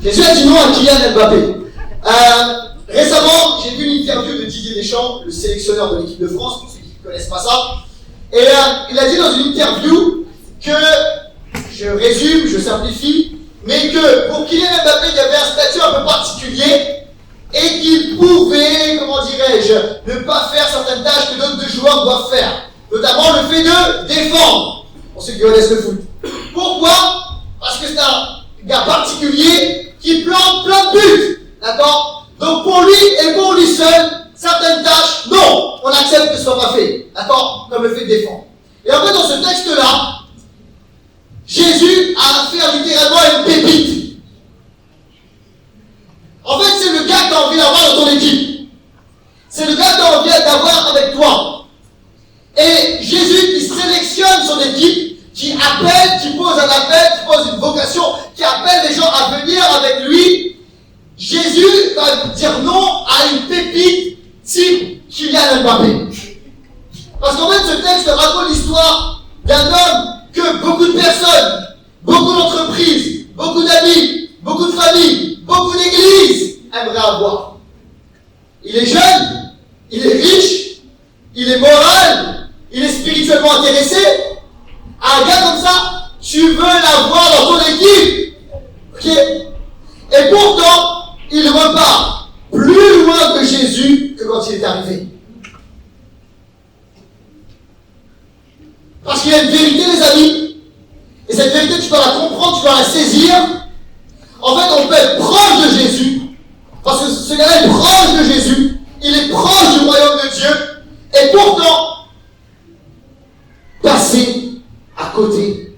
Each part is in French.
Jésus a dit non à Kylian Mbappé. Récemment, j'ai vu une interview de Didier Deschamps, le sélectionneur de l'équipe de France, pour ceux qui ne connaissent pas ça. Et il a dit dans une interview que, je résume, je simplifie, mais que pour Kylian Mbappé, il y avait un statut un peu particulier et qu'il pouvait, comment dirais-je, ne pas faire certaines tâches que d'autres joueurs doivent faire. Notamment le fait de défendre, pour ceux qui connaissent le foot. Pourquoi ? Parce que c'est un gars particulier qui plante plein de buts. D'accord ? Donc pour lui et pour lui seul, certaines tâches, non, on accepte que ce soit pas fait. D'accord ? Comme le fait de défendre. Et en fait, dans ce texte-là, Jésus a fait littéralement une pépite. En fait, c'est le gars que tu as envie d'avoir dans ton équipe. C'est le gars que tu as envie d'avoir avec toi. Et Jésus qui sélectionne son équipe, qui appelle, qui pose un appel, qui pose une vocation, qui appelle les gens à venir avec lui. Jésus va dire non à une pépite type Kylian Mbappé. Parce qu'en fait, ce texte raconte l'histoire d'un homme que beaucoup de personnes, beaucoup d'entreprises, beaucoup d'amis, beaucoup de familles, beaucoup d'églises aimeraient avoir. Il est jeune, il est riche, il est moral, il est spirituellement intéressé. Un gars comme ça, tu veux l'avoir dans ton équipe. Ok ? Et pourtant, il repart plus loin que Jésus que quand il est arrivé. Parce qu'il y a une vérité, les amis. Et cette vérité, tu dois la comprendre, tu dois la saisir. En fait, on peut être proche de Jésus. Parce que ce gars-là est proche de Jésus. Il est proche du royaume de Dieu. Et pourtant, passer à côté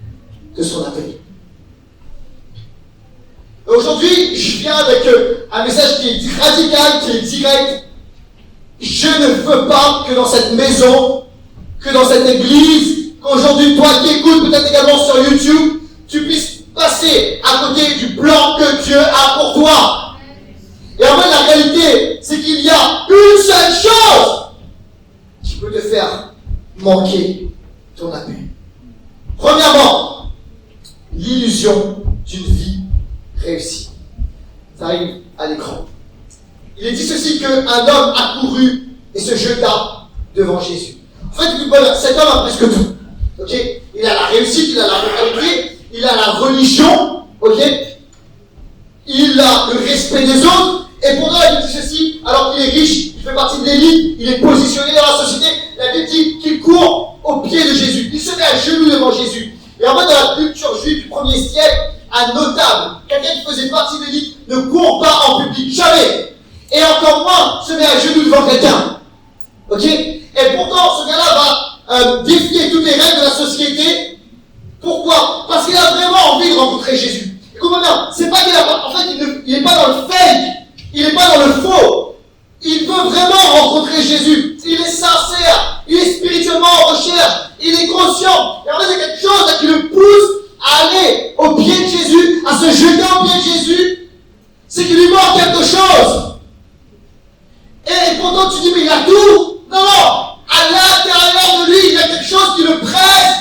de son appel. Et aujourd'hui, je viens avec un message qui est radical, qui est direct. Je ne veux pas que dans cette maison, que dans cette église, qu'aujourd'hui, toi qui écoutes peut-être également sur YouTube, tu puisses passer à côté du plan que Dieu a pour toi. Et en fait, la réalité, c'est qu'il y a une seule chose qui peut te faire manquer ton appel. Premièrement, l'illusion d'une vie réussie. Ça arrive à l'écran. Il est dit ceci qu'un homme accourut et se jeta devant Jésus. En fait, cet homme a presque tout. Okay? Il a la réussite, il a la moralité, il a la religion, okay? Il a le respect des autres, et pourtant il dit ceci, alors qu'il est riche, il fait partie de l'élite, il est positionné dans la société, la Bible dit qu'il court au pied de Jésus, il se met à genoux devant Jésus. Et en fait, dans la culture juive du 1er siècle, un notable, quelqu'un qui faisait partie de l'élite, ne court pas en public, jamais. Et encore moins se met à genoux devant quelqu'un. Ok? Et pourtant, ce gars-là va défier toutes les règles de la société. Pourquoi? Parce qu'il a vraiment envie de rencontrer Jésus. Écoute-moi bien, c'est pas qu'il a pas, en fait, il n'est pas dans le fake, il n'est pas dans le faux. Il veut vraiment rencontrer Jésus. Il est sincère, il est spirituellement en recherche, il est conscient. Et en fait, c'est quelque chose là, qui le pousse à aller au pied de Jésus, à se jeter au pied de Jésus. C'est qu'il lui manque quelque chose. Et pourtant, tu dis, mais il a tout. Non, non. À l'intérieur de lui, il y a quelque chose qui le presse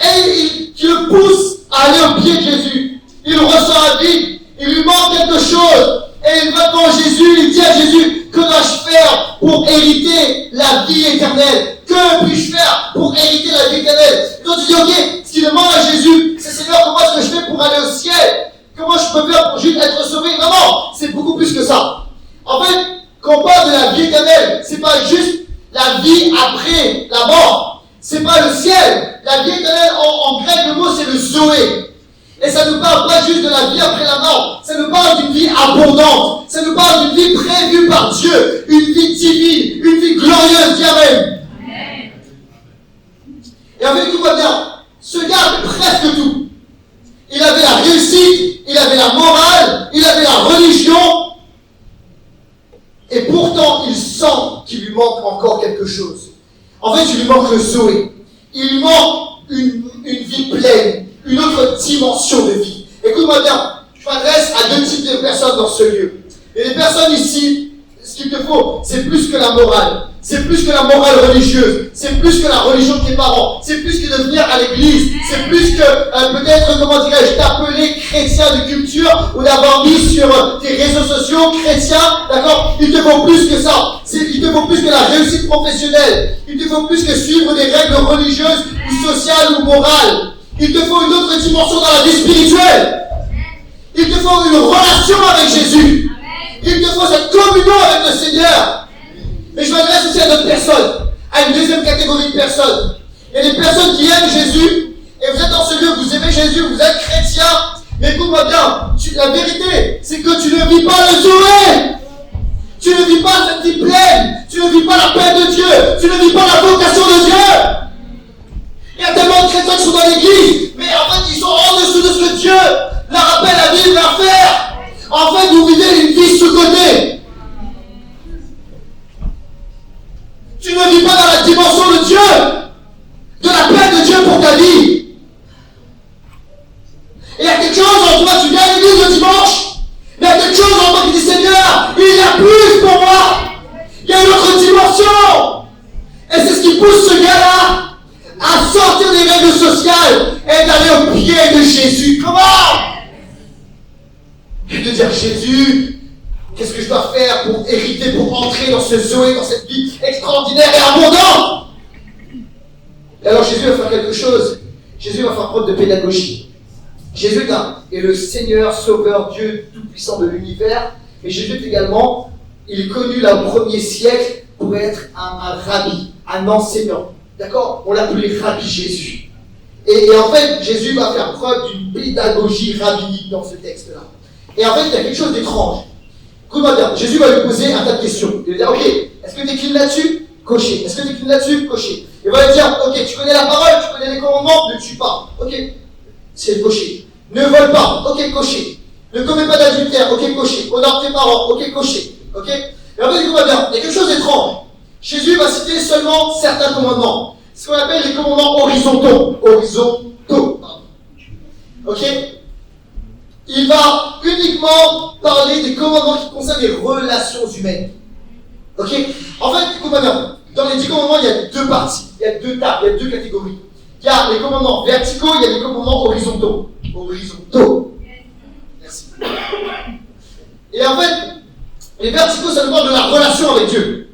et qui le pousse à aller au pied de Jésus. Il ressent un vide, il lui manque quelque chose. Et il va devant Jésus, il dit à Jésus, que dois-je faire pour hériter la vie éternelle? Que puis-je faire pour hériter la vie éternelle? Et donc tu dis, ok, ce qu'il demande à Jésus, c'est Seigneur, comment est-ce que je fais pour aller au ciel? Comment je peux faire pour juste être sauvé? Non, non, c'est beaucoup plus que ça. En fait, quand on parle de la vie éternelle, c'est pas juste la vie après la mort. C'est pas le ciel. La vie éternelle, en grec, le mot c'est le Zoé. Et ça ne parle pas juste de la vie après la mort. Ça nous parle d'une vie abondante. Ça nous parle d'une vie prévue par Dieu. Une vie divine. Une vie glorieuse. Dis Amen. Et en fait, tout va bien. Ce gars avait presque tout. Il avait la réussite. Il avait la morale. Il avait la religion. Et pourtant, il sent qu'il lui manque encore quelque chose. En fait, il lui manque le Zoé. Il lui manque une vie pleine. Une autre dimension de vie. Écoute-moi bien, je m'adresse à deux types de personnes dans ce lieu. Et les personnes ici, ce qu'il te faut, c'est plus que la morale. C'est plus que la morale religieuse. C'est plus que la religion de tes parents. C'est plus que de venir à l'église. C'est plus que peut-être, comment dirais-je, t'appeler chrétien de culture ou d'avoir mis sur tes réseaux sociaux chrétiens. D'accord? Il te faut plus que ça. Il te faut plus que la réussite professionnelle. Il te faut plus que suivre des règles religieuses ou sociales ou morales. Il te faut une autre dimension dans la vie spirituelle. Il te faut une relation avec Jésus. Il te faut cette communion avec le Seigneur. Mais je m'adresse aussi à d'autres personnes, à une deuxième catégorie de personnes. Il y a des personnes qui aiment Jésus, et vous êtes dans ce lieu, vous aimez Jésus, vous êtes chrétien, mais écoute-moi bien, la vérité, c'est que tu ne vis pas le Zoé. Tu ne vis pas cette vie pleine, tu ne vis pas la paix de Dieu, tu ne vis pas la vocation de Dieu. Il y a tellement de chrétiens qui sont dans l'église, mais en fait ils sont en dessous de ce que Dieu leur appelle à vivre, à faire. En fait, vous vivez une vie sous-cotée. Tu ne vis pas dans la dimension de Dieu, de la paix de Dieu pour ta vie. Et il y a quelque chose en toi, tu viens à l'église le dimanche, mais il y a quelque chose en toi qui dit Seigneur, il y a plus pour moi. Il y a une autre dimension. Et c'est ce qui pousse ce gars-là à sortir des règles sociales et d'aller au pied de Jésus. Comment? Et de dire Jésus, qu'est-ce que je dois faire pour hériter, pour entrer dans ce Zoé, dans cette vie extraordinaire et abondante? Et alors Jésus va faire quelque chose. Jésus va faire preuve de pédagogie. Jésus est le Seigneur, Sauveur, Dieu tout-puissant de l'univers. Mais Jésus également, il est connu là au 1er siècle pour être un rabbi, un enseignant. D'accord? On l'appelait Rabbi Jésus. Et en fait, Jésus va faire preuve d'une pédagogie rabbinique dans ce texte-là. Et en fait, il y a quelque chose d'étrange. Écoute-moi bien, Jésus va lui poser un tas de questions. Il va dire, ok, est-ce que tu es clean là-dessus? Coché. Est-ce que tu es clean là-dessus? Coché. Il va lui dire, ok, tu connais la parole, tu connais les commandements, ne tue pas. Ok, c'est le coché. Ne vole pas. Ok, coché. Ne commets pas d'adultère. Ok, coché. Honore tes parents. Ok, coché. Ok. Et en fait, écoute-moi bien, il y a quelque chose d'étrange. Jésus va citer seulement certains commandements. Ce qu'on appelle les commandements horizontaux. Horizontaux. Ok. Il va uniquement parler des commandements qui concernent les relations humaines. Ok? En fait, écoute-moi bien. Dans les 10 commandements, il y a deux parties. Il y a deux tables, il y a deux catégories. Il y a les commandements verticaux, il y a les commandements horizontaux. Horizontaux. Merci. Et en fait, les verticaux, ça nous parle de la relation avec Dieu.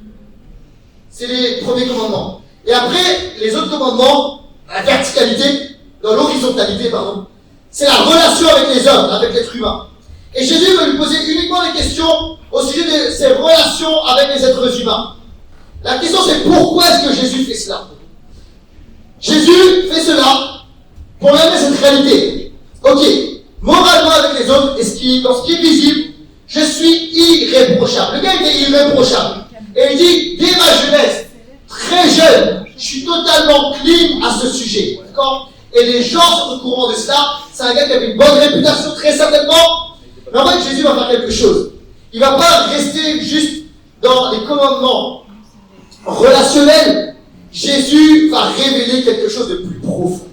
C'est les premiers commandements. Et après, les autres commandements, la verticalité, dans l'horizontalité, pardon, c'est la relation avec les hommes, avec l'être humain. Et Jésus va lui poser uniquement des questions au sujet de ses relations avec les êtres humains. La question c'est pourquoi est-ce que Jésus fait cela? Jésus fait cela pour amener cette réalité. Ok, moralement avec les autres, dans ce qui est visible, je suis irréprochable. Le gars était irréprochable. Et il dit, dès ma jeunesse, très jeune, je suis totalement clean à ce sujet. D'accord? Et les gens sont au courant de cela. C'est un gars qui avait une bonne réputation, très certainement. Mais en fait, Jésus va faire quelque chose. Il ne va pas rester juste dans les commandements relationnels. Jésus va révéler quelque chose de plus profond.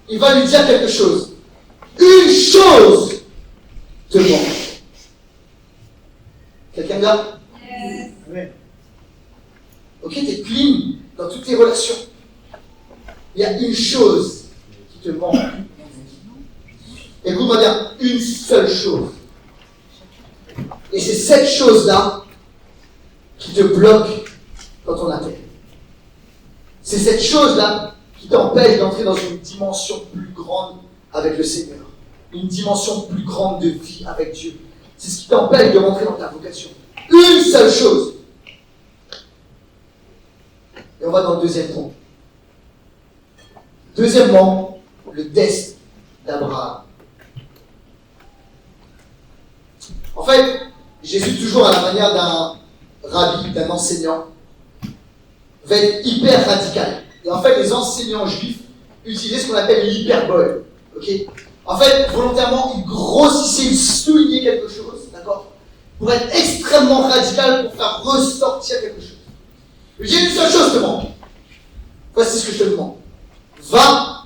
Il va lui dire quelque chose. Une chose te manque. Quelqu'un là? Oui. Ok, tu es clean dans toutes tes relations. Il y a une chose qui te manque. Écoute-moi bien, une seule chose. Et c'est cette chose-là qui te bloque quand on appelle. C'est cette chose-là qui t'empêche d'entrer dans une dimension plus grande avec le Seigneur. Une dimension plus grande de vie avec Dieu. C'est ce qui t'empêche de rentrer dans ta vocation. Une seule chose. Et on va dans le deuxième point. Deuxièmement, le test d'Abraham. En fait, Jésus, toujours à la manière d'un rabbi, d'un enseignant, va être hyper radical. Et en fait, les enseignants juifs utilisaient ce qu'on appelle l'hyperbole. Okay? En fait, volontairement, ils grossissaient, ils soulignaient quelque chose, d'accord? Pour être extrêmement radical, pour faire ressortir quelque chose. J'ai une seule chose te demande. Voici ce que je te demande. Va,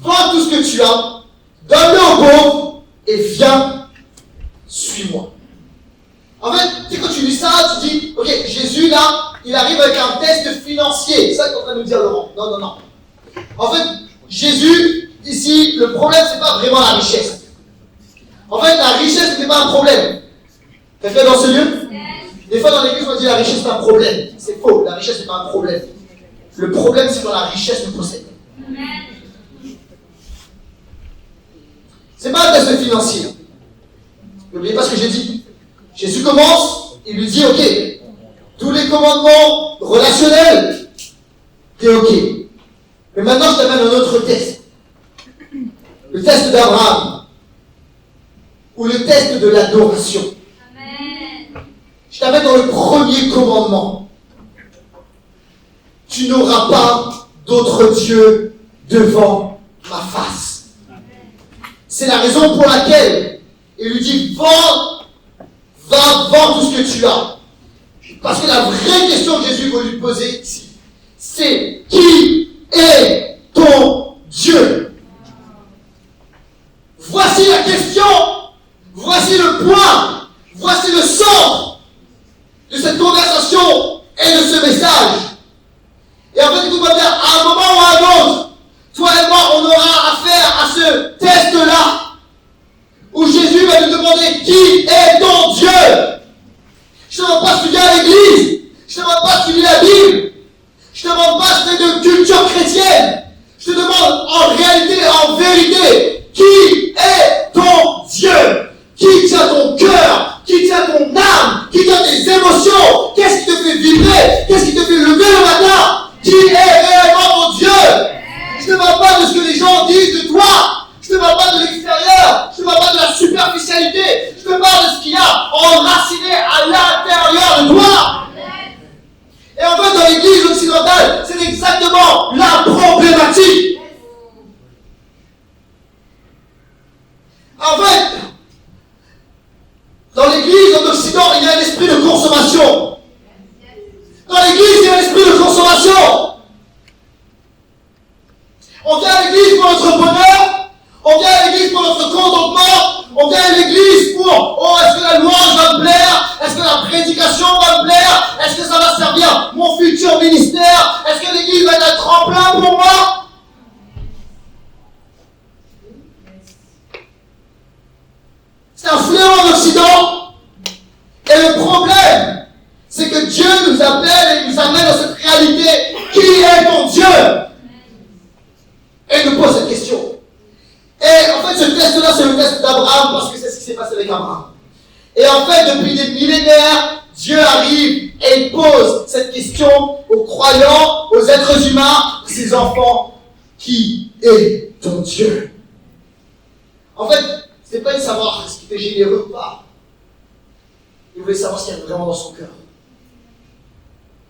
vends tout ce que tu as, donne-le aux pauvres, et viens, suis-moi. En fait, tu sais, quand tu lis ça, tu te là, il arrive avec un test financier. C'est ça qu'est en train de nous dire Laurent. Non. En fait, Jésus, ici, le problème, c'est pas vraiment la richesse. En fait, la richesse n'est pas un problème. Quelqu'un dans ce lieu? Des fois, dans l'église, on dit la richesse, c'est un problème. C'est faux, la richesse n'est pas un problème. Le problème, c'est quand la richesse nous possède. C'est pas un test financier. N'oubliez pas ce que j'ai dit. Jésus commence, il lui dit, ok, tous les commandements relationnels, t'es ok. Mais maintenant, je t'amène un autre test. Le test d'Abraham. Ou le test de l'adoration. Je t'amène dans le premier commandement. Tu n'auras pas d'autre Dieu devant ma face. C'est la raison pour laquelle il lui dit, va vendre tout ce que tu as. Parce que la vraie question que Jésus veut lui poser ici, c'est qui est ton Dieu? Voici la question, voici le point, voici le centre de cette conversation et de ce message. Et en fait, écoute-moi bien, à un moment ou à un autre, toi et moi, on aura affaire à ce test-là, où Jésus va nous demander qui est ton Dieu. Je ne te demande pas si tu viens à l'église, je ne te demande pas si tu lis la Bible, je ne te demande pas si tu es de culture chrétienne, je te demande en réalité, en vérité, qui est ton Dieu? Qui tient ton cœur? Qui tient ton âme? Qui tient tes émotions? Qu'est-ce qui te fait vibrer? Qu'est-ce qui te fait lever le matin? Qui est réellement ton Dieu? Je ne te parle pas de ce que les gens disent de toi. Je ne te parle pas de l'extérieur. Je ne te parle pas de la superficialité. Je te parle de ce qu'il y a enraciné à l'intérieur de toi. Et en fait, dans l'église occidentale, c'est exactement la problématique. En fait, dans l'église en Occident, il y a un esprit de consommation. Dans l'église, il y a un esprit de consommation. On vient à l'église pour notre bonheur. On vient à l'église pour notre contentement. On vient à l'église pour, oh, est-ce que la louange va me plaire? Est-ce que la prédication va me plaire? Est-ce que ça va servir mon futur ministère? Est-ce que l'église va être un tremplin pour moi? C'est un fléau en Occident. Et le problème, c'est que Dieu nous appelle et nous amène dans cette réalité. Qui est ton Dieu? Et il nous pose cette question. Et en fait, ce test-là, c'est le test d'Abraham parce que c'est ce qui s'est passé avec Abraham. Et en fait, depuis des millénaires, Dieu arrive et il pose cette question aux croyants, aux êtres humains, ses enfants. Qui est ton Dieu? En fait, c'est pas de savoir ce qui était généreux ou pas. Il voulait savoir ce qu'il y avait vraiment dans son cœur.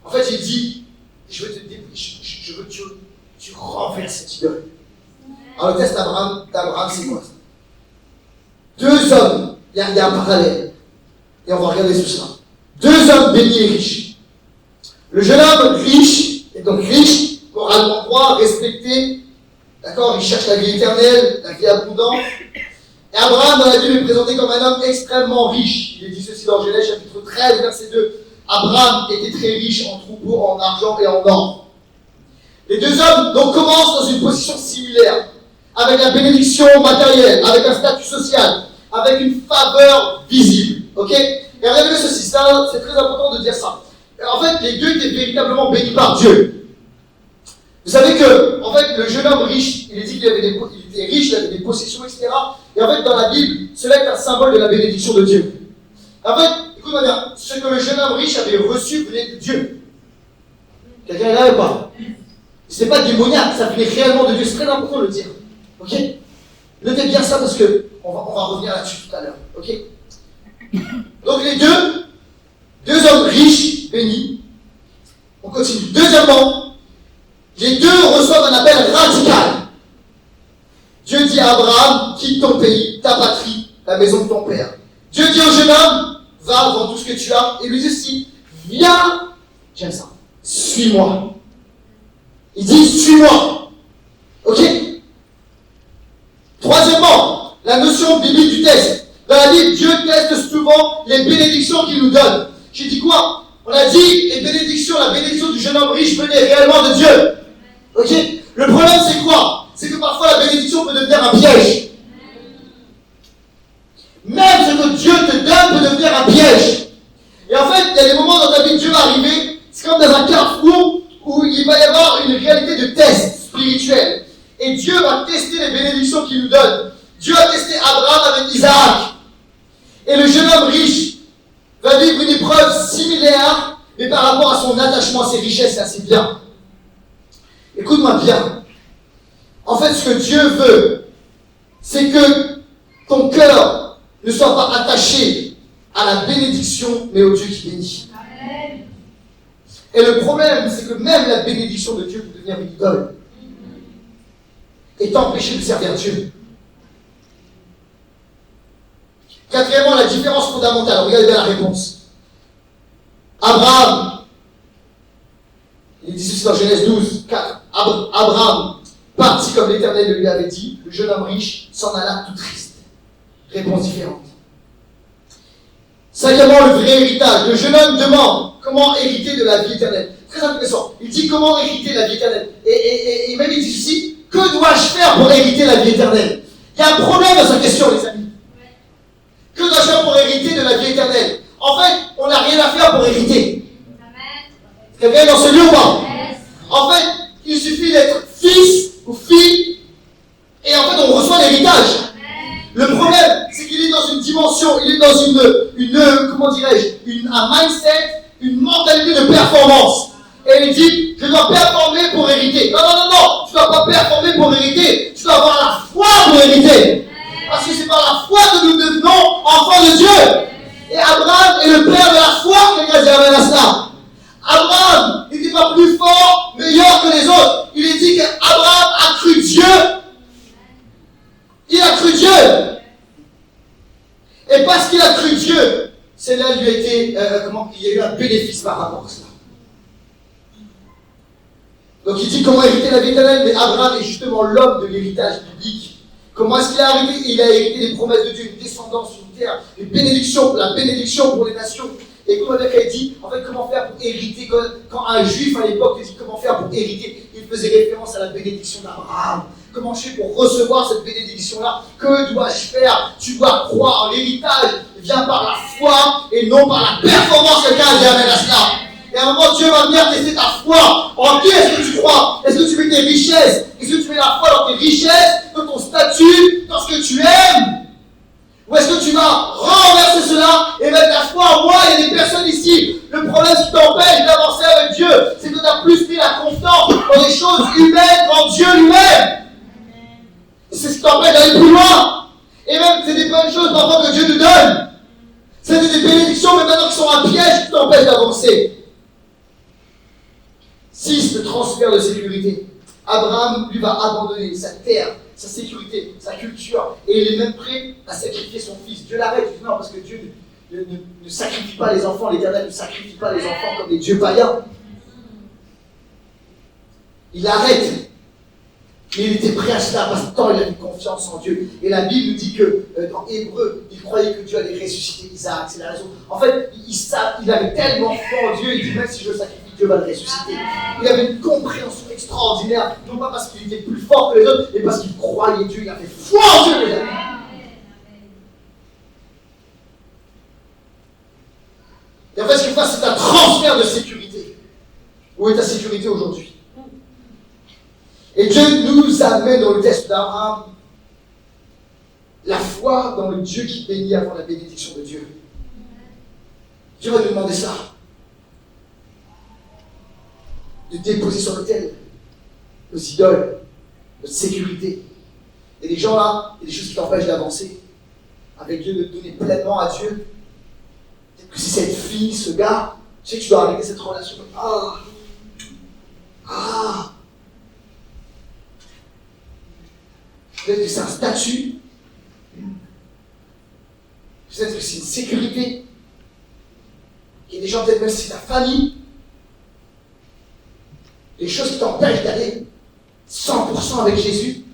En fait, il dit, je veux que tu renverses cette idole. Alors le test d'Abraham, c'est quoi ça? Deux hommes, il y a un parallèle. Et on va regarder tout ça. Deux hommes bénis et riches. Le jeune homme riche, et donc riche, moralement droit, respecté, d'accord, il cherche la vie éternelle, la vie abondante. Et Abraham, dans la Bible, est présenté comme un homme extrêmement riche. Il est dit ceci dans Genèse, chapitre 13, verset 2. Abraham était très riche en troupeaux, en argent et en or. Les deux hommes donc commencent dans une position similaire, avec la bénédiction matérielle, avec un statut social, avec une faveur visible. Ok? Et regardez ceci, c'est très important de dire ça. En fait, les deux étaient véritablement bénis par Dieu. Vous savez que, en fait, le jeune homme riche, il est dit qu'il était riche, il avait des possessions, etc. Et en fait, dans la Bible, cela est un symbole de la bénédiction de Dieu. En fait, écoute-moi bien, ce que le jeune homme riche avait reçu venait de Dieu. Quelqu'un est là ou pas? C'est pas démoniaque, ça venait réellement de Dieu, c'est très important de le dire. Ok? Notez bien ça parce que on va revenir là-dessus tout à l'heure. Ok? Donc les deux hommes riches, bénis. On continue. Deuxièmement, les deux reçoivent un appel radical. Dieu dit à Abraham, quitte ton pays, ta patrie, la maison de ton père. Dieu dit au jeune homme, va vends tout ce que tu as, et lui dit aussi, viens, j'aime ça, suis-moi. Il dit, suis-moi. Ok? Troisièmement, la notion biblique du test. Dans la Bible, Dieu teste souvent les bénédictions qu'il nous donne. J'ai dit quoi? On a dit les bénédictions, la bénédiction du jeune homme riche venait réellement de Dieu. Ok? Le problème c'est quoi? C'est que parfois la bénédiction peut devenir un piège. Même ce que Dieu te donne peut devenir un piège. Et en fait, il y a des moments dans ta vie, Dieu va arriver, c'est comme dans un carrefour où il va y avoir une réalité de test spirituel. Et Dieu va tester les bénédictions qu'il nous donne. Dieu a testé Abraham avec Isaac. Et le jeune homme riche va vivre une épreuve similaire, mais par rapport à son attachement à ses richesses et à ses biens. Écoute-moi bien. En fait, ce que Dieu veut, c'est que ton cœur ne soit pas attaché à la bénédiction, mais au Dieu qui bénit. Amen. Et le problème, c'est que même la bénédiction de Dieu peut devenir une idole et t'empêcher de servir Dieu. Quatrièmement, la différence fondamentale. Regardez bien la réponse. Abraham, il dit ceci dans Genèse 12, 4. Abraham partit comme l'Éternel le lui avait dit. Le jeune homme riche s'en alla tout triste. Réponse différente. Cinquièmement, le vrai héritage. Le jeune homme demande comment hériter de la vie éternelle. Très intéressant. Il dit comment hériter de la vie éternelle. Et même il dit ceci, que dois-je faire pour hériter la vie éternelle? Il y a un problème dans cette question, les amis. Que dois-je faire pour hériter de la vie éternelle? En fait, on n'a rien à faire pour hériter. Quelqu'un est dans ce lieu ou pas? En fait, il suffit d'être fils ou fille et en fait, on reçoit l'héritage. Le problème, c'est qu'il est dans une dimension, il est dans comment dirais-je, un mindset, une mentalité de performance. Et il dit, je dois performer pour hériter. Non, tu ne dois pas performer pour hériter, tu dois avoir la foi pour hériter. Parce que c'est par la foi que nous devenons enfants de Dieu. Et Abraham est le père de la foi, quelqu'un dit amen à cela. Abraham n'était pas plus fort, meilleur que les autres. Il est dit qu'Abraham a cru Dieu. Il a cru Dieu. Et parce qu'il a cru Dieu, c'est là lui a été, il y a eu un bénéfice par rapport à cela. Donc il dit comment hériter la vie éternelle, mais Abraham est justement l'homme de l'héritage biblique. Comment est-ce qu'il est arrivé? Il a hérité des promesses de Dieu, une descendance sur terre, une bénédiction, la bénédiction pour les nations. Et comment il dit, en fait, comment faire pour hériter? Quand un juif à l'époque dit comment faire pour hériter, il faisait référence à la bénédiction d'Abraham. Comment je fais pour recevoir cette bénédiction-là? Que dois-je faire? Tu dois croire en l'héritage, vient par la foi et non par la performance. Quelqu'un a dit amen à cela. Et à un moment, Dieu va venir tester ta foi. En qui est-ce que tu crois? Est-ce que tu mets tes richesses? Est-ce que tu mets la foi dans tes richesses, dans ton statut, dans ce que tu aimes? Ou est-ce que tu vas renverser cela et mettre la foi en moi? Il y a des personnes ici. Le problème qui t'empêche d'avancer avec Dieu, c'est que tu as plus mis la confiance dans les choses humaines qu'en Dieu lui-même. C'est ce qui t'empêche d'aller plus loin. Et même, c'est des bonnes choses parfois que Dieu nous donne. C'est des bénédictions, mais maintenant qui sont un piège qui t'empêchent d'avancer. 6. Le transfert de sécurité. Abraham, lui, va abandonner sa terre, sa sécurité, sa culture, et il est même prêt à sacrifier son fils. Dieu l'arrête. Il dit non, parce que Dieu ne sacrifie pas les enfants, l'Éternel ne sacrifie pas les enfants comme des dieux païens. Il arrête. Mais il était prêt à cela parce que tant il avait confiance en Dieu. Et la Bible nous dit que dans Hébreu, il croyait que Dieu allait ressusciter Isaac. C'est la raison. En fait, il avait tellement foi en Dieu, il dit même si je le sacrifie, Dieu va le ressusciter. Il avait une compréhension extraordinaire, non pas parce qu'il était plus fort que les autres, mais parce qu'il croyait Dieu, il avait foi en Dieu, les amis. Et en fait, ce qu'il fait, c'est un transfert de sécurité. Où est ta sécurité aujourd'hui? Et Dieu nous amène dans le test d'Abraham la foi dans le Dieu qui bénit avant la bénédiction de Dieu. Dieu va nous demander ça. De déposer sur l'autel nos idoles, notre sécurité. Et des gens là, il y a des choses qui t'empêchent d'avancer. Avec Dieu, de te donner pleinement à Dieu. Peut-être que c'est cette fille, ce gars, tu sais que tu dois arrêter cette relation. Peut-être que c'est un statut. Peut-être que c'est une sécurité. Il y a des gens, peut-être même si c'est ta famille. Les choses qui t'empêchent d'aller 100% avec Jésus.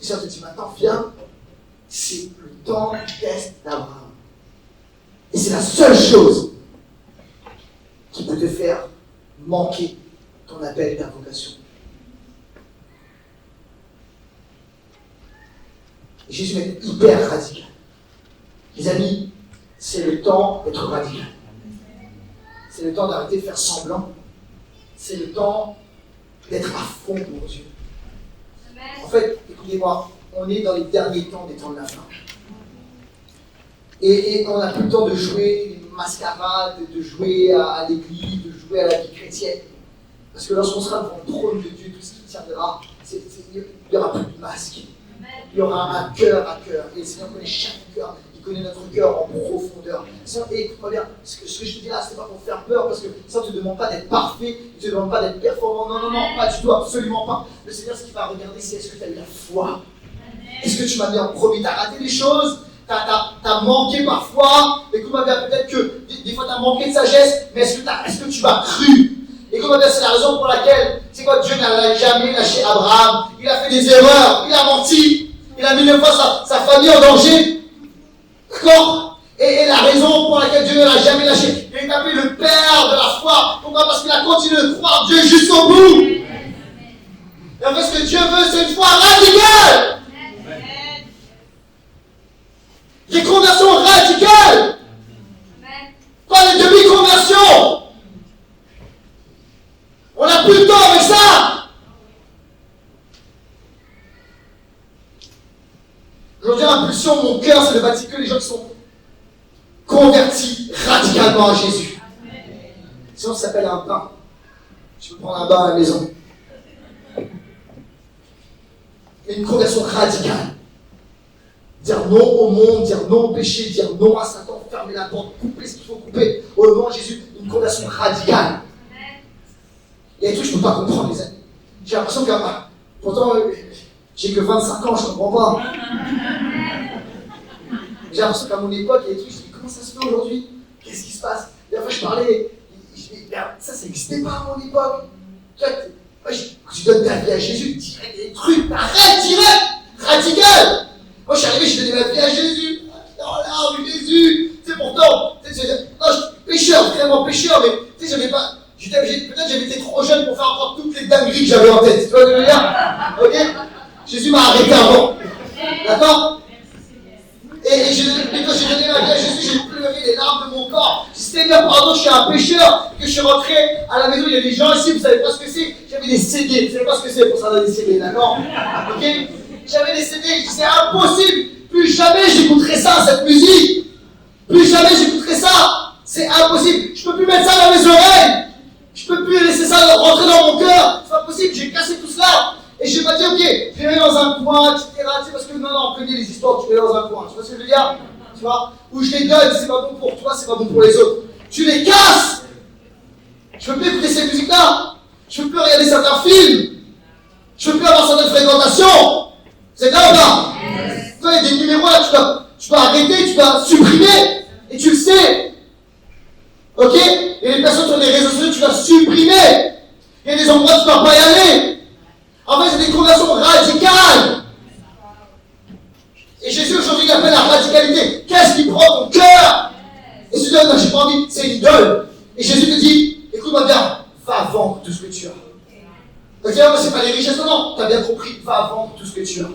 Et ça te dit maintenant, viens, c'est le temps du test d'Abraham. Et c'est la seule chose qui peut te faire manquer ton appel et ta vocation. Jésus est hyper radical. Les amis, c'est le temps d'être radical. C'est le temps d'arrêter de faire semblant. C'est le temps d'être à fond pour Dieu. En fait, écoutez-moi, on est dans les derniers temps des temps de la fin. Et on n'a plus le temps de jouer une mascarade, de jouer à l'église, de jouer à la vie chrétienne. Parce que lorsqu'on sera devant le trône de Dieu, tout ce qui tiendra, il n'y aura plus de masque. Il y aura un cœur à cœur. Et le Seigneur connaît chaque cœur. Il connaît notre cœur en profondeur. Et écoute-moi bien, ce que je te dis là, ce n'est pas pour faire peur, parce que ça ne te demande pas d'être parfait, il ne te demande pas d'être performant. Non, non, non, pas du tout, absolument pas. Le Seigneur, ce qu'il va regarder, c'est est-ce que tu as eu la foi? Est-ce que tu m'as mis en premier? Tu as raté les choses? T'as manqué parfois? Écoute-moi bien, peut-être que des fois tu as manqué de sagesse, mais est-ce que tu m'as cru? Écoute-moi bien, c'est la raison pour laquelle, c'est quoi, Dieu n'a jamais lâché Abraham. Il a fait des erreurs, il a menti, il a mis une fois sa famille en danger. D'accord? Et la raison pour laquelle Dieu ne l'a jamais lâché, il est appelé le Père de la foi. Pourquoi? Parce qu'il a continué de croire Dieu jusqu'au bout. Et en fait, ce que Dieu veut, c'est une foi radicale. Des conversions radicales. Pas les demi-conversions. On n'a plus le temps avec ça. Aujourd'hui, l'impulsion de mon cœur, c'est de bâtir que les gens qui sont convertis radicalement à Jésus. Sinon, ça s'appelle un bain. Tu peux prendre un bain à la maison. Et une conversion radicale. Dire non au monde, dire non au péché, dire non à Satan, fermer la porte, couper ce qu'il faut couper. Au nom de Jésus, une conversion radicale. Il y a des trucs que je ne peux pas comprendre, les amis. J'ai l'impression que, pourtant, j'ai que 25 ans, je ne comprends pas. J'ai l'impression qu'à mon époque, il y a des trucs, je me dis, comment ça se fait aujourd'hui? Qu'est-ce qui se passe? La fois, je parlais, ça n'existait pas à mon époque. Quand tu donnes ta vie à Jésus, direct, il y a des trucs, arrête, direct, radical. Moi, je suis arrivé, je donnais ma vie à Jésus. Dans l'arbre, Jésus. Tu sais, pourtant, non, je suis pécheur, vraiment pécheur, mais tu sais, j'avais pas. Peut-être j'avais été trop jeune pour faire encore toutes les dingueries que j'avais en tête. Tu vois ce que je veux dire? Ok? Jésus m'a arrêté avant. D'accord? Et quand j'ai donné ma vie à Jésus, j'ai pleuré les larmes de mon corps. J'ai dit, Seigneur, pardon, je suis un pécheur. Que je suis rentré à la maison, il y a des gens ici, vous savez pas ce que c'est. J'avais des CD. Vous savez pas ce que c'est pour ça, des CD, d'accord? Ok? J'avais des CD, je dis, c'est impossible. Plus jamais j'écouterai ça, cette musique. Plus jamais j'écouterai ça. C'est impossible. Je peux plus mettre ça dans mes oreilles. Je peux plus laisser ça rentrer dans mon cœur. C'est pas possible. J'ai cassé tout cela. Et je vais pas dire, ok, je vais mettre dans un coin, etc. Tu sais, parce que non, on connaît les histoires, tu mets dans un coin. Tu vois ce que je veux dire? Tu vois? Ou je les donne, c'est pas bon pour toi, c'est pas bon pour les autres. Tu les casses. Je peux plus écouter ces musiques-là. Je peux plus regarder certains films. Je peux plus avoir certaines fréquentations. C'est là ou pas? Toi, il y a des numéros là, tu dois arrêter, tu dois supprimer. Et tu le sais. Ok? Et les personnes sur les réseaux sociaux, tu dois supprimer. Il y a des endroits où tu ne dois pas y aller. En fait, c'est des conversions radicales. Et Jésus aujourd'hui il appelle la radicalité. Qu'est-ce qui prend ton cœur? Et tu dis, non, j'ai pas envie, c'est une idole. Et Jésus te dit, écoute-moi bien, va vendre tout ce que tu as. Ok, moi, c'est pas les richesses, non, tu as bien compris, va vendre tout ce que tu as.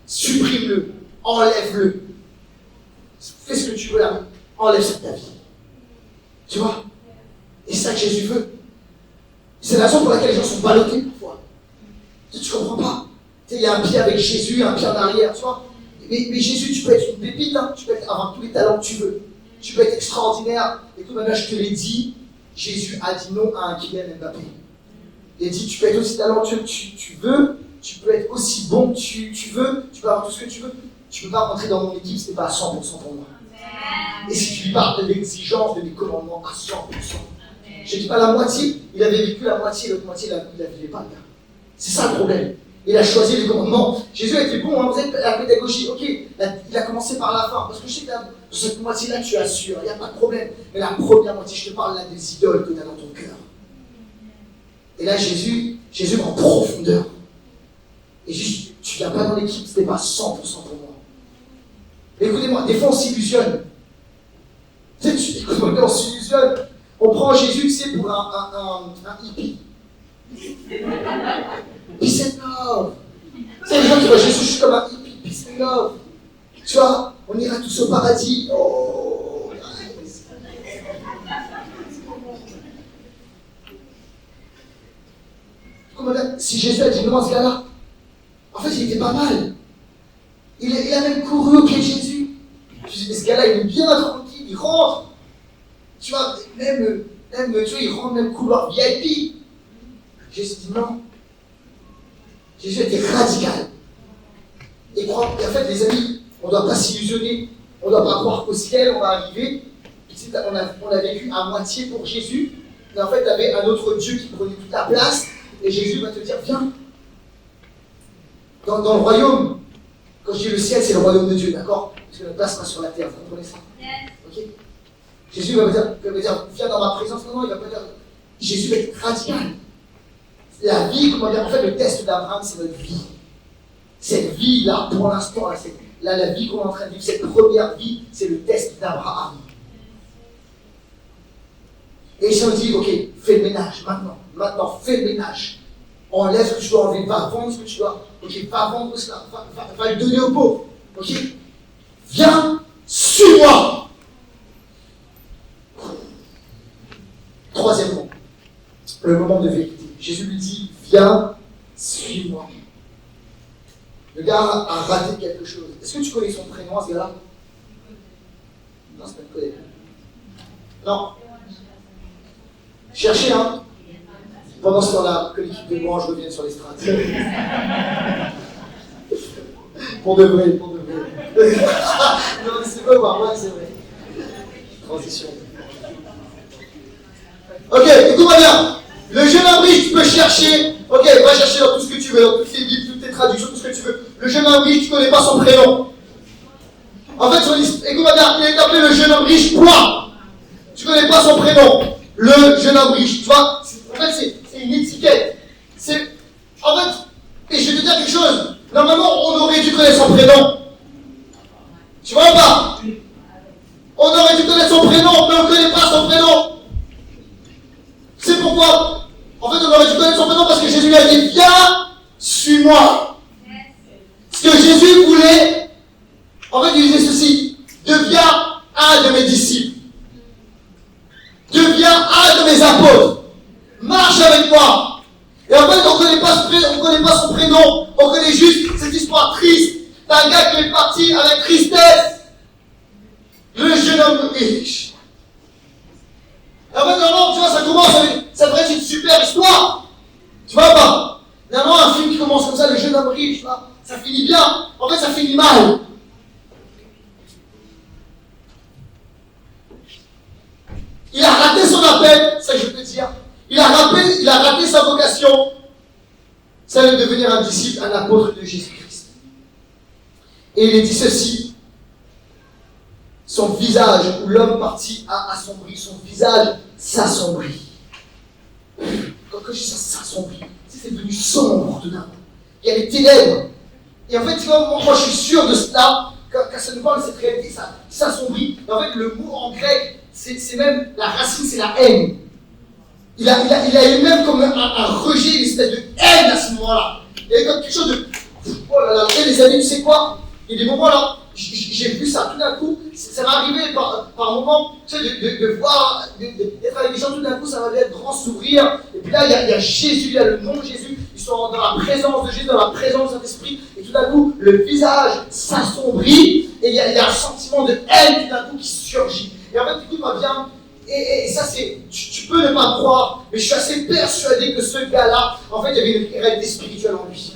Supprime-le, enlève-le. Fais ce que tu veux là, enlève ça de ta vie. Tu vois? Et c'est ça que Jésus veut. C'est la raison pour laquelle les gens sont ballottés parfois. Tu comprends pas? Il y a un pied avec Jésus, un pied en arrière, tu vois? Mais Jésus, tu peux être une pépite, hein? Tu peux avoir tous les talents que tu veux. Tu peux être extraordinaire. Écoute, maintenant, je te l'ai dit, Jésus a dit non à un Kylian Mbappé. Il a dit, tu peux être aussi talentueux que tu veux, tu peux être aussi bon que tu veux, tu peux avoir tout ce que tu veux. Tu ne peux pas rentrer dans mon équipe, ce n'est pas à 100% pour moi. Et si tu lui parles de l'exigence de mes commandements à 100%, je ne dis pas la moitié, il avait vécu la moitié, l'autre moitié, il ne la vivait pas, le gars. C'est ça le problème. Il a choisi les commandements. Jésus a été bon, hein, vous êtes la pédagogie, ok, il a commencé par la fin, parce que je sais que cette moitié-là, tu assures, il n'y a pas de problème. Mais la première moitié, je te parle là des idoles que tu as dans ton cœur. Et là, Jésus va en profondeur. Et juste, tu ne viens pas dans l'équipe, ce n'est pas 100% pour moi. Mais écoutez-moi, des fois on s'illusionne. Tu sais, On s'illusionne. On prend Jésus, tu sais, pour un hippie. Peace and love. C'est les gens qui voient Jésus juste comme un hippie. Peace and love. Tu vois, on ira tous au paradis. Oh, nice. Si Jésus a dit non à ce gars-là, en fait, il était pas mal. Il a même couru au pied de Jésus. Je dis, mais ce gars-là, il est bien tranquille, il rentre. Tu vois, même tu vois, il rentre même couloir VIP. Jésus dit non. Jésus était radical. Et en fait, les amis, on ne doit pas s'illusionner. On ne doit pas croire qu'au ciel, on va arriver. On a vécu à moitié pour Jésus. Mais en fait, il y avait un autre Dieu qui prenait toute la place. Et Jésus va te dire, viens. Dans le royaume, quand je dis le ciel, c'est le royaume de Dieu, d'accord? Parce que notre place pas sur la terre, vous comprenez ça? Ok? Jésus va me dire, viens dans ma présence. Non, il va pas dire. Jésus va être radical. La vie, comment dire, en fait, le test d'Abraham, c'est notre vie. Cette vie-là, pour l'instant, la vie qu'on est en train de vivre, cette première vie, c'est le test d'Abraham. Et si on dit, ok, fais le ménage, maintenant, fais le ménage. Enlève ce que tu dois enlever, va vendre ce que tu dois. Ok, va vendre cela, va le donner aux pauvres. Ok? Viens, suis-moi. Troisièmement, le moment de vérité. Jésus lui dit, viens, suis-moi. Le gars a raté quelque chose. Est-ce que tu connais son prénom, ce gars-là? Non, c'est pas le connaît. Non. Cherchez, hein. Pendant ce temps-là, que l'équipe de louange revienne sur les strates. Pour de vrai. Non, c'est pas moi, c'est vrai. Transition. Ok, écoute-moi bien. Le jeune homme riche, tu peux chercher. Ok, va chercher dans tout ce que tu veux, dans toutes tes bibles, toutes tes traductions, tout ce que tu veux. Le jeune homme riche, tu connais pas son prénom. En fait, écoute-moi bien, il est appelé le jeune homme riche, point. Tu connais pas son prénom. Le jeune homme riche, tu vois. En fait, c'est une étiquette. En fait, et je vais te dire quelque chose. Normalement, on aurait dû connaître son prénom. Tu vois ou pas? On aurait dû connaître son prénom, mais on ne connaît pas son prénom. C'est pourquoi? En fait, on aurait dû connaître son prénom parce que Jésus lui a dit, viens, suis-moi. Ce que Jésus voulait, en fait, il disait ceci, deviens un de mes disciples. Deviens un de mes apôtres. Marche avec moi. Et en fait, on ne connaît pas son prénom. On connaît juste cette histoire triste d'un gars qui est parti avec tristesse. Le jeune homme riche. Et en fait, normalement, tu vois, ça commence avec. Ça devrait être une super histoire. Tu vois pas? Normalement, un film qui commence comme ça, le jeune homme riche, là, ça finit bien. En fait, ça finit mal. Il a raté son appel, ça je peux dire. Il a raté sa vocation, celle de devenir un disciple, un apôtre de Jésus-Christ. Et il est dit ceci, son visage, où l'homme parti a assombri, son visage s'assombrit. Quand je dis ça s'assombrit, c'est devenu sombre tout d'un coup. Il y a les ténèbres. Et en fait, tu vois, moi je suis sûr de cela, quand ça nous parle de cette réalité, ça s'assombrit. Et en fait, le mot en grec, c'est même, la racine, c'est la haine. Il a eu même comme un rejet, une espèce de haine à ce moment-là. Il y a eu comme quelque chose de... Oh là là, les amis, tu sais quoi? Il y a des moments là, j'ai vu ça tout d'un coup, ça m'est arrivé par moment, tu sais, de voir, d'être avec des gens tout d'un coup, ça va être grand s'ouvrir. Et puis là, il y a Jésus, il y a le nom de Jésus, ils sont dans la présence de Jésus, dans la présence de Saint-Esprit, et tout d'un coup, le visage s'assombrit, et il y a un sentiment de haine tout d'un coup qui surgit. Et en fait, écoute-moi bien, et ça c'est, tu peux ne pas croire, mais je suis assez persuadé que ce gars-là, en fait, il y avait une réalité spirituelle en lui.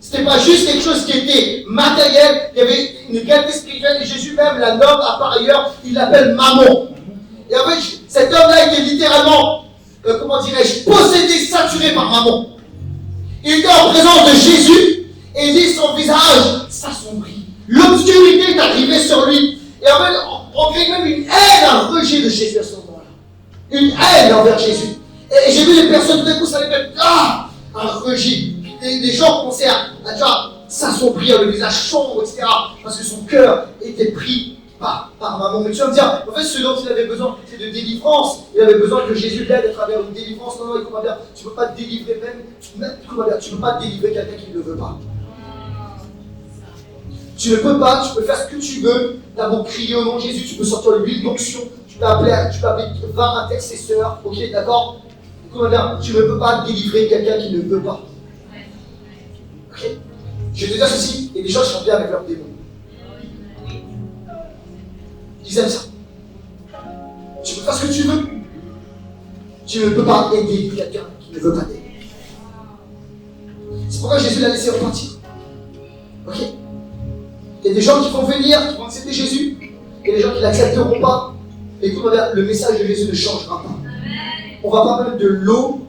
C'était pas juste quelque chose qui était matériel, il y avait une réalité spirituelle, et Jésus même la nomme à par ailleurs, il l'appelle Mammon. Et en fait, cet homme-là était littéralement, comment dirais-je, possédé, saturé par Mammon. Il était en présence de Jésus, et il dit son visage s'assombrit. L'obscurité est arrivée sur lui. Et en fait, on crée même une haine, un rejet de Jésus à ce moment-là. Une haine envers Jésus. Et j'ai vu les personnes, tout d'un coup, ça les fait un rejet. Des gens commençaient à s'assombrir, le visage sombre, etc. Parce que son cœur était pris par maman. Mais tu vas me dire, en fait, ce dont il avait besoin, c'est de délivrance. Il avait besoin que Jésus l'aide à travers une délivrance. Non, écoute-moi bien, tu ne peux pas te délivrer écoute-moi bien, tu ne peux pas délivrer quelqu'un qui ne le veut pas. Tu ne peux pas, tu peux faire ce que tu veux. Tu as beau crier au nom de Jésus, tu peux sortir l'huile d'onction, tu peux appeler 20 intercesseurs, ok, d'accord? Écoute-moi bien, tu ne peux pas délivrer quelqu'un qui ne veut pas. Ok? Je vais te dire ceci, il y a des gens qui sont bien avec leurs démons. Ils aiment ça. Tu peux faire ce que tu veux. Tu ne peux pas aider quelqu'un qui ne veut pas t'aider. C'est pourquoi Jésus l'a laissé repartir. Ok? Il y a des gens qui vont venir, qui vont accepter Jésus, et des gens qui ne l'accepteront pas. Écoute-moi bien, le message de Jésus ne changera pas. On ne va pas mettre de l'eau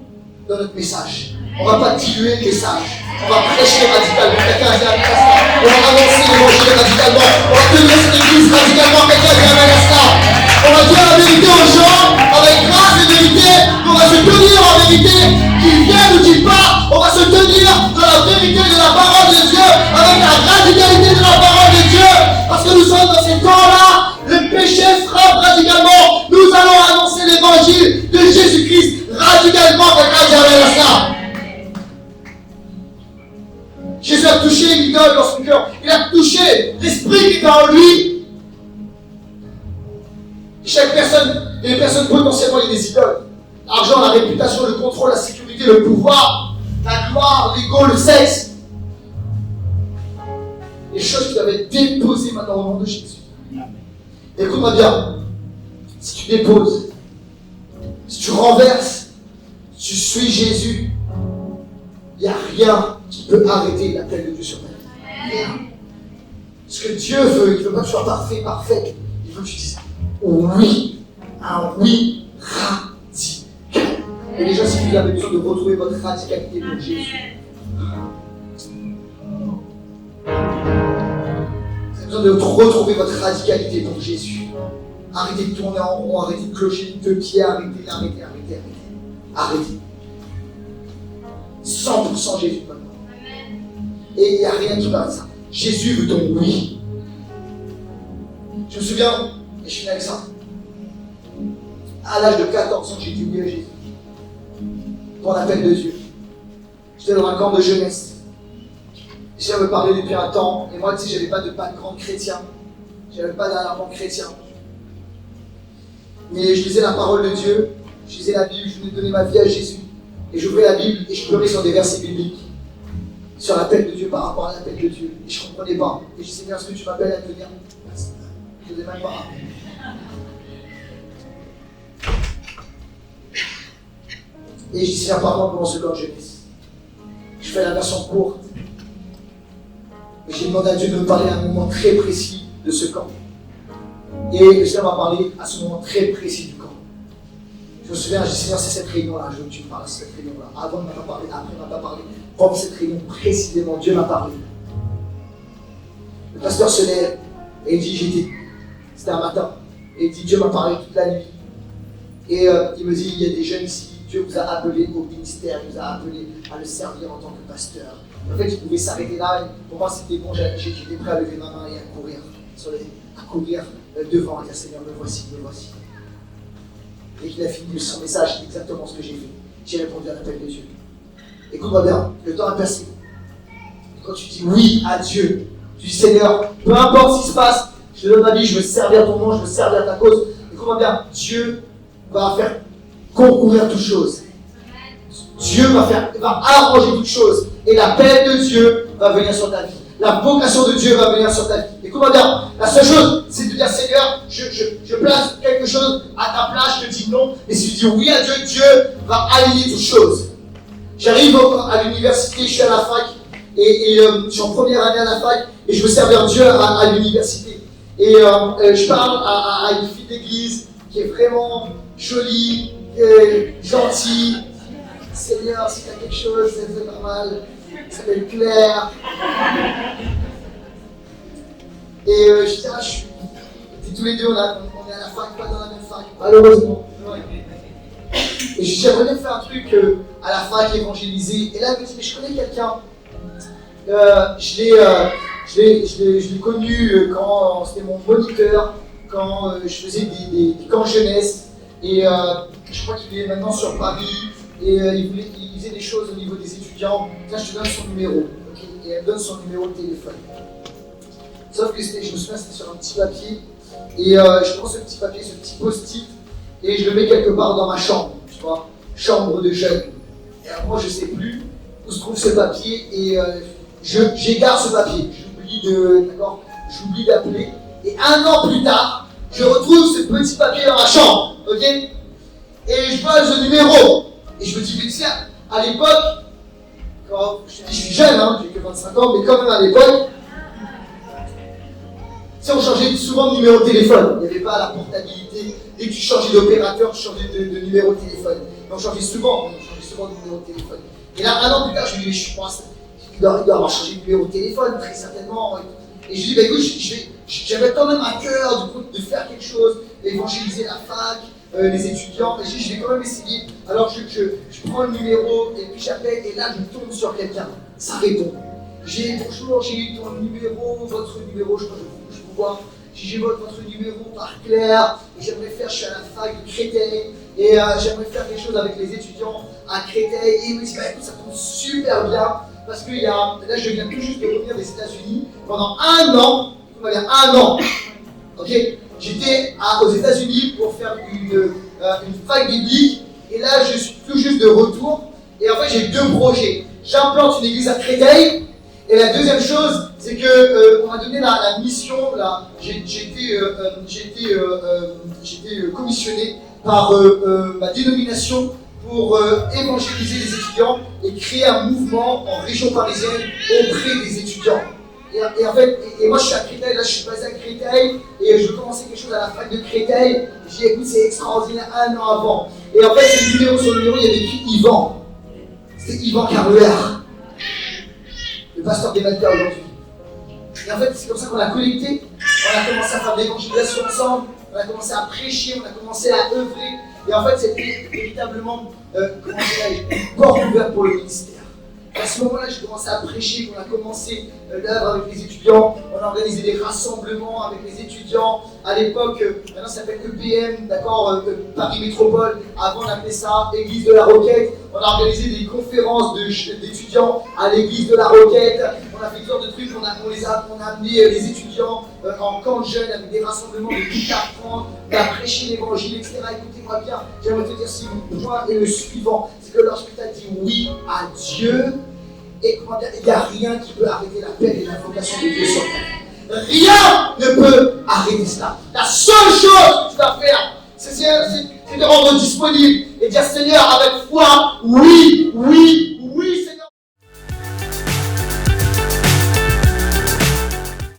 dans notre message. On ne va pas diluer le message. On va prêcher radicalement. Quelqu'un a dit amen à ça. On va avancer l'évangile radicalement. On va tenir cette église radicalement. Quelqu'un a dit amen à ça. On va dire la vérité aux gens, avec grâce et vérité. On va se tenir en vérité. Qu'ils viennent ou qu'ils partent, on va se tenir dans la vérité de la parole de Dieu, avec la radicalité de la parole de Dieu. Parce que nous sommes dans ces temps-là, le péché frappe radicalement. Nous allons annoncer l'évangile de Jésus-Christ radicalement. Quelqu'un a dit amen à ça. Jésus a touché l'idole dans son cœur. Il a touché l'esprit qui était en lui. Chaque personne, il y a des personnes potentiellement, il y a des idoles. L'argent, la réputation, le contrôle, la sécurité, le pouvoir, la gloire, l'ego, le sexe. Les choses qui doivent être déposées maintenant au nom de Jésus. Écoute-moi bien. Si tu déposes, si tu renverses, si tu suis Jésus, il n'y a rien qui peut arrêter l'appel de Dieu sur ta vie. Rien. Ce que Dieu veut, il ne veut pas que tu sois parfait. Il veut que tu dises oui. Un oui radical. Et déjà, si vous avez besoin de retrouver votre radicalité pour Jésus, vous avez besoin de retrouver votre radicalité pour Jésus. Arrêtez de tourner en rond, arrêtez de clocher de pieds, arrêtez. 100% Jésus maintenant. Et il n'y a rien qui va de ça. Jésus veut ton oui. Je me souviens, et je finis avec ça. À l'âge de 14 ans, j'ai dit oui à Jésus. Pour l'appel de Dieu. J'étais dans un camp de jeunesse. J'avais parlé depuis un temps. Et moi, tu sais, j'avais pas de background chrétien. J'avais pas d'arrière-plan chrétien. Mais je lisais la parole de Dieu. Je lisais la Bible. Je venais donner ma vie à Jésus. Et j'ouvrais la Bible et je pleurais sur des versets bibliques. Sur l'appel de Dieu par rapport à l'appel de Dieu. Et je ne comprenais pas. Et je disais, Seigneur, est-ce que tu m'appelles à devenir? Je ne sais même pas. Et je dis, Seigneur, pardon pendant ce camp de jeunesse. Je fais la version courte. Et j'ai demandé à Dieu de me parler à un moment très précis de ce camp. Et le Seigneur m'a parlé à ce moment très précis du camp. Je me souviens, j'ai dit, Seigneur, c'est cette réunion-là, je veux que tu me parles de cette réunion-là. Avant, il ne m'a pas parlé, après, il ne m'a pas parlé. Pendant cette réunion, précisément, Dieu m'a parlé. Le pasteur se lève et il dit, c'était un matin, et il dit, Dieu m'a parlé toute la nuit. Et il me dit, il y a des jeunes ici, Dieu vous a appelé au ministère, il vous a appelé à le servir en tant que pasteur. En fait, il pouvait s'arrêter là, et pour moi, c'était bon, j'étais prêt à lever ma main et à courir, devant, à dire, Seigneur, me voici. Et qu'il a fini son message, c'est exactement ce que j'ai fait. J'ai répondu à l'appel de Dieu. Écoute-moi bien, le temps est passé. Quand tu dis oui à Dieu, tu dis Seigneur, peu importe ce qui se passe, je te donne ma vie, je veux servir ton nom, je veux servir ta cause. Écoute-moi bien, Dieu va faire concourir toutes choses. Dieu va arranger toutes choses. Et l'appel de Dieu va venir sur ta vie. La vocation de Dieu va venir sur ta vie. Écoute-moi bien, la seule chose, c'est de dire Seigneur, je place quelque chose à ta place, je te dis non. Et si tu dis oui à Dieu, Dieu va aligner toutes choses. J'arrive à l'université, je suis à la fac, et je suis en première année à la fac, et je veux servir Dieu à l'université. Et je parle à une fille d'église qui est vraiment jolie, gentille. Seigneur, si tu as quelque chose, c'est normal. Ça s'appelle Claire. Et je dis, tous les deux, on est à la fac, pas dans la même fac, malheureusement. Et j'aimerais bien faire un truc à la fac, évangéliser. Et là, elle me dit, mais je connais quelqu'un. Je l'ai connu quand c'était mon moniteur. quand je faisais des camps jeunesse. Et je crois qu'il est maintenant sur Paris. Et il faisait des choses au niveau des étudiants. Tiens, je te donne son numéro. Okay, et elle donne son numéro de téléphone. Sauf que je me souviens, c'était sur un petit papier. Et je prends ce petit papier, ce petit post-it, et je le mets quelque part dans ma chambre, tu vois, chambre de jeune. Et alors moi, je ne sais plus où se trouve ce papier, et j'égare ce papier. J'oublie d'appeler. Et 1 an plus tard, je retrouve ce petit papier dans ma chambre, ok? Et je vois ce numéro. Et je me dis, mais tiens, à l'époque, quand je suis jeune, hein, j'ai que 25 ans, mais quand même à l'époque, on changeait souvent de numéro de téléphone. Il n'y avait pas la portabilité. Dès que tu changeais d'opérateur, tu changeais de numéro de téléphone. On changeait souvent de numéro de téléphone. Et là, 1 an plus tard, je me dis, mais je pense qu'il doit avoir changé de numéro de téléphone, très certainement. Et je dis, bah écoute, j'avais quand même à cœur de faire quelque chose, d'évangéliser la fac, les étudiants. Et je vais quand même essayer. Alors je prends le numéro, et puis j'appelle, et là, je tombe sur quelqu'un. Ça répond. Bonjour, j'ai eu ton numéro, votre numéro, je crois que je vous vois. J'ai votre numéro par Claire, et j'aimerais faire, je suis à la fac de Créteil, et j'aimerais faire quelque chose avec les étudiants à Créteil. Et il me dit, bah écoute, ça tombe super bien, parce que là, je viens tout juste de revenir des États-Unis. Pendant 1 an, il fallait 1 an, ok, j'étais aux États-Unis pour faire une fac biblique, et là, je suis tout juste de retour, et en fait, j'ai 2 projets. J'implante une église à Créteil. Et la deuxième chose, c'est qu'on m'a donné la mission, j'ai été commissionné par ma dénomination pour évangéliser les étudiants et créer un mouvement en région parisienne auprès des étudiants. Et en fait, moi je suis à Créteil, là je suis basé à Créteil, et je veux commencer quelque chose à la fac de Créteil. J'ai dit, écoute, c'est extraordinaire, 1 an avant. Et en fait, sur le numéro, il y avait écrit Yvan. C'était Yvan Carluer. Le pasteur des Maltais aujourd'hui. Et en fait, c'est comme ça qu'on a connecté, on a commencé à faire de l'évangélisation ensemble, on a commencé à prêcher, on a commencé à œuvrer. Et en fait, c'était véritablement une porte ouverte pour le ministère. À ce moment-là, j'ai commencé à prêcher, on a commencé l'œuvre avec les étudiants, on a organisé des rassemblements avec les étudiants. À l'époque, maintenant ça s'appelle EPM, d'accord, Paris Métropole. Avant on appelait ça Église de la Roquette. On a organisé des conférences d'étudiants à l'Église de la Roquette. On a fait toutes sortes de trucs, on a amené les étudiants en camp de jeunes avec des rassemblements de tout apprendre, on a prêché l'évangile, etc. Écoutez-moi bien, j'aimerais te dire si mon point est le suivant, c'est que lorsque tu as dit oui à Dieu, et comment dire, il n'y a rien qui peut arrêter l'appel et la vocation de Dieu sur ta vie. Rien ne peut arrêter cela. La seule chose que tu dois faire, c'est de rendre disponible et dire Seigneur avec foi, oui, oui,